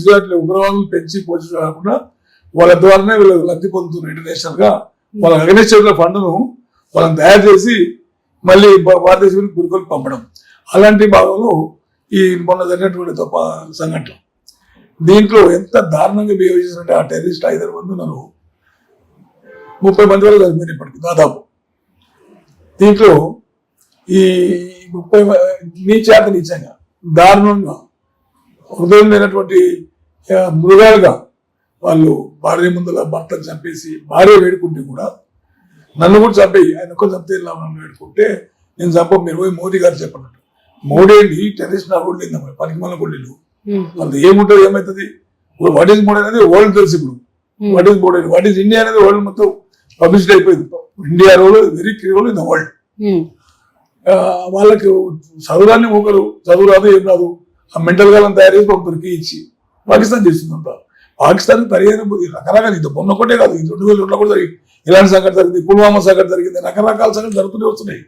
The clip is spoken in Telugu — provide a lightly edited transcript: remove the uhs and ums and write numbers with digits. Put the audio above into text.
చేసినట్లు ఉగ్రవాదులు పెంచి పోషించడం కాకుండా వాళ్ళ ద్వారానే వీళ్ళు లబ్ధి పొందుతున్నారు ఇంటర్నేషనల్ గా. వాళ్ళ అగ్నిస్టేట్ల ఫండ్ను వాళ్ళని తయారు చేసి మళ్ళీ భారతదేశం గురికొలకు పంపడం, అలాంటి భాగంలో ఈ మొన్న జరిగినటువంటి తప్ప సంఘటన. దీంట్లో ఎంత దారుణంగా బిహేవ్ చేసినట్టే ఆ టెర్రరిస్ట్ 5 మంది ఉన్నారు, 30 మంది వరకు చనిపోయిన ఇప్పటికి దాదాపు. దీంట్లో ఈ 30 నీచంగా దారుణంగా హృదయం లేనటువంటి మృగాలుగా వాళ్ళు భార్య ముందుల భర్తను చంపేసి, భార్య వేడుకుంటే కూడా నన్ను కూడా చంపేయి, ఆయన ఒక్క చంపితే నన్ను వేడుకుంటే నేను చంప, మీరు పోయి మోదీ గారు చెప్పినట్టు. మోడీ ఏంటి టెర్రరిస్ట్ నా కూడా లేదు, పనికి మన గుళ్ళు అంత ఏముంటుంది, ఏమవుతుంది. వాట్ ఈస్ మోడీ అనేది వరల్డ్ తెలుసు ఇప్పుడు. What is Modi, what is India అనేది వరల్డ్ మొత్తం పబ్లిసిటీ అయిపోయింది. India role very clear in the world. వాళ్ళకి చదువురాన్ని ఒకరు చదువు రాదు, ఏం రాదు, ఆ మెంటల్ గాలను తయారు చేసి ఒకరికి ఇచ్చి పాకిస్తాన్ చేస్తుందంట. పాకిస్తాన్ పరిహార రకరకాల ఇది మొన్న ఒకటే కాదు, 2002 కూడా జరిగింది ఇలాంటి సంఘటన జరిగింది, పుల్వామా సంఘటన జరిగింది, రకరకాల సంఘటనలు జరుగుతూనే వస్తున్నాయి.